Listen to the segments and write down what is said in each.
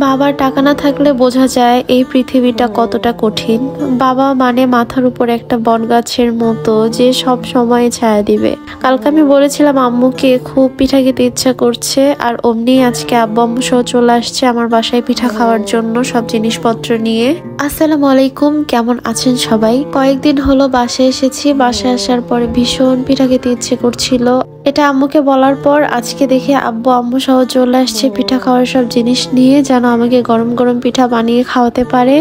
বাবার টাকা না থাকলে বোঝা যায় এই পৃথিবীটা কতটা কঠিন। বাবা মানে মাথার উপর একটা বটগাছের মতো যে সব সময় ছায়া দিবে। কালকে আমি বলেছিলাম আম্মুকে খুব পিঠা খেতে ইচ্ছা করছে, আর অমনি আজকে আব্বু আম্মু সহ চলে আসছে আমার বাসায় পিঠা খাওয়ার জন্য সব জিনিসপত্র নিয়ে। আসসালামু আলাইকুম, কেমন আছেন সবাই? কয়েকদিন হলো বাসায় এসেছি। বাসায় আসার পরে ভীষণ পিঠা খেতে ইচ্ছে করছিল। এটা আম্মুকে বলার পর আজকে দেখে আব্বু আম্মু সহ চলে আসছে পিঠা খাওয়ার সব জিনিস নিয়ে, যেন আমাকে গরম গরম পিঠা বানিয়ে খাওয়াতে পারে।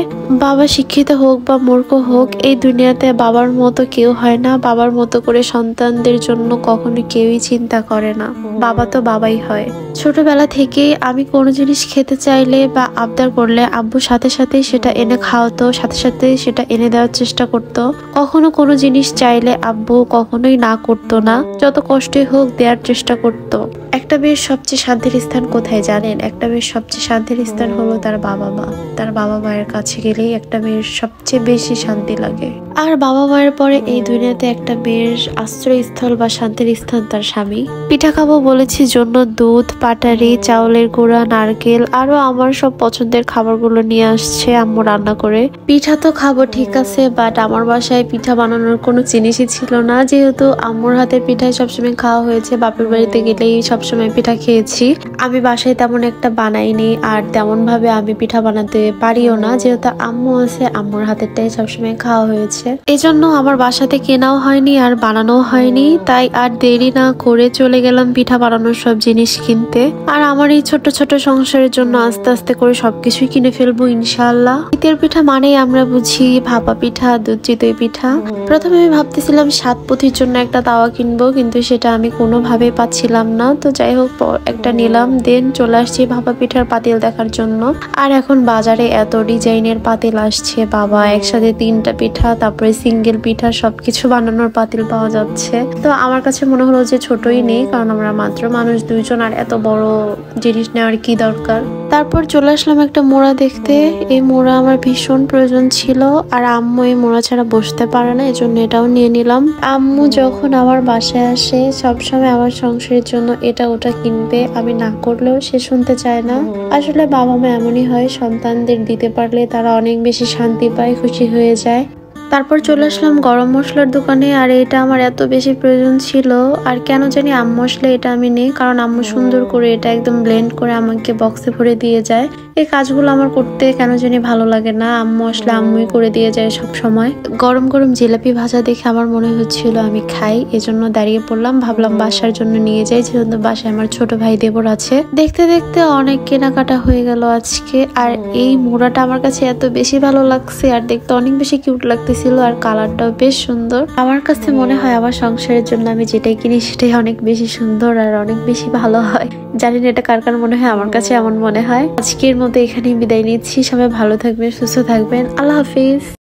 বাবা শিক্ষিত হোক বা মূর্খ হোক, এই দুনিয়াতে বাবার মতো কেউ হয় না। বাবার মতো করে সন্তানদের জন্য কখনো কেউই চিন্তা করে না। বাবা তো বাবাই হয়। ছোটবেলা থেকেই আমি কোনো জিনিস খেতে চাইলে বা আবদার করলে আব্বু সাথে সাথে সেটা এনে খাওয়াতো, সাথে সাথে সেটা এনে দেওয়ার চেষ্টা করতো। কখনো কোনো জিনিস চাইলে আব্বু কখনোই না করতো না, যত কষ্টই হোক দেওয়ার চেষ্টা করতো। একটা মেয়ের সবচেয়ে শান্তির স্থান কোথায় জানেন? একটা মেয়ের সবচেয়ে শান্তির স্থান হলো তার বাবা মা। তার বাবা মায়ের কাছে গেলেই একটা মেয়ের সবচেয়ে বেশি শান্তি লাগে। আর বাবা মায়ের পরে এই দুনিয়াতে একটা মেয়ের আশ্রয়স্থল বা শান্তির স্থান তার স্বামী। পিঠা খাবো বলেছি জন্য দুধ, পাটারি, চাউলের গুঁড়া, নারকেল আরো আমার সব পছন্দের খাবারগুলো নিয়ে আসছে আম্মু রান্না করে। পিঠা তো খাবো ঠিক আছে, বাট আমার বাসায় পিঠা বানানোর কোনো জিনিসই ছিল না। যেহেতু আম্মুর হাতের পিঠাই সবসময় খাওয়া হয়েছে, বাপের বাড়িতে গেলেই সবসময় পিঠা খেয়েছি। আমি বাসায় তেমন একটা বানাইনি, আর তেমন ভাবে আমি পিঠা বানাতে পারিও না। যেহেতু আম্মু আছে, আম্মুর হাতেরটাই সবসময় খাওয়া হয়েছে। এজন্য আমার বাসাতে কেনাও হয়নি আর বানানো হয়নি। তাই আর দেরি না করে চলে গেলাম পিঠা বানানোর সব জিনিস কিনতে। আর আমার এই ছোট ছোট সংসারের জন্য আস্তে আস্তে করে সবকিছুই কিনে ফেলবো ইনশাআল্লাহ। শীতের পিঠা মানেই আমরা বুঝি ভাপা পিঠা, দুধ চিতই পিঠা। প্রথমে আমি ভাবতেছিলাম সাতপুথির জন্য একটা তাওয়া কিনবো, কিন্তু সেটা আমি কোনোভাবেই পাচ্ছিলাম না। তো যাই হোক একটা নিলাম, দেন চলে আসছি ভাপা পিঠার পাতিল দেখার জন্য। আর এখন বাজারে এত ডিজাইনের পাতিল আসছে বাবা, একসাথে 3টা পিঠা, তারপরে সিঙ্গেল পিঠা সবকিছু বানানোর পাতিল পাওয়া যাচ্ছে। তো আমার কাছে মনে হলো যে ছোটই নেই, কারণ আমরা মাত্র মানুষ 2জন, আর এত বড় জিনিস নেওয়ার কি দরকার। তারপর চলে আসলাম একটা মোড়া দেখতে। এই মোড়া আমার ভীষণ প্রয়োজন ছিল, আর আম্মু এই মোড়া ছাড়া বসতে পারে না, এজন্য এটাও নিয়ে নিলাম। আম্মু যখন আমার বাসায় আসে সবসময় আমার সংসারের জন্য এটা ওটা কিনবে, আমি না করলেও সে শুনতে চায় না। আসলে বাবা মা এমনই হয়, সন্তানদের দিতে পারলে তারা অনেক বেশি শান্তি পায়, খুশি হয়ে যায়। তারপর চলে আসলাম গরম মশলার দোকানে, আর এটা আমার এত বেশি প্রয়োজন ছিল। আর কেন জানি আম্মু আসলে এটা আমি নেই, কারণ আম্মু সুন্দর করে এটা একদম ব্লেন্ড করে আমাকে বক্সে ভরে দিয়ে যায়। এই কাজগুলো আমার করতে কেন জানি ভালো লাগে না, আম্মু আসলে আম্মুই করে দিয়ে যায় সব সময়। গরম গরম জিলাপি ভাজা দেখে আমার মনে হচ্ছিল আমি খাই, এজন্য দাঁড়িয়ে পড়লাম। ভাবলাম বাসার জন্য নিয়ে যাই, যেহেতু বাসায় আমার ছোট ভাই দেবর আছে। দেখতে দেখতে অনেক কেনাকাটা হয়ে গেল আজকে। আর এই মোড়াটা আমার কাছে এত বেশি ভালো লাগছে, আর দেখতে অনেক বেশি কিউট লাগতেছিল, আর কালারটাও বেশ সুন্দর। আমার কাছে মনে হয় আমার সংসারের জন্য আমি যেটাই কিনি সেটাই অনেক বেশি সুন্দর আর অনেক বেশি ভালো হয়। জানি না এটা কার কার মনে হয়, আমার কাছে এমন মনে হয়। আজকের মতো এখানেই বিদায় নিচ্ছি। সবাই ভালো থাকবেন, সুস্থ থাকবেন। আল্লাহ হাফিজ।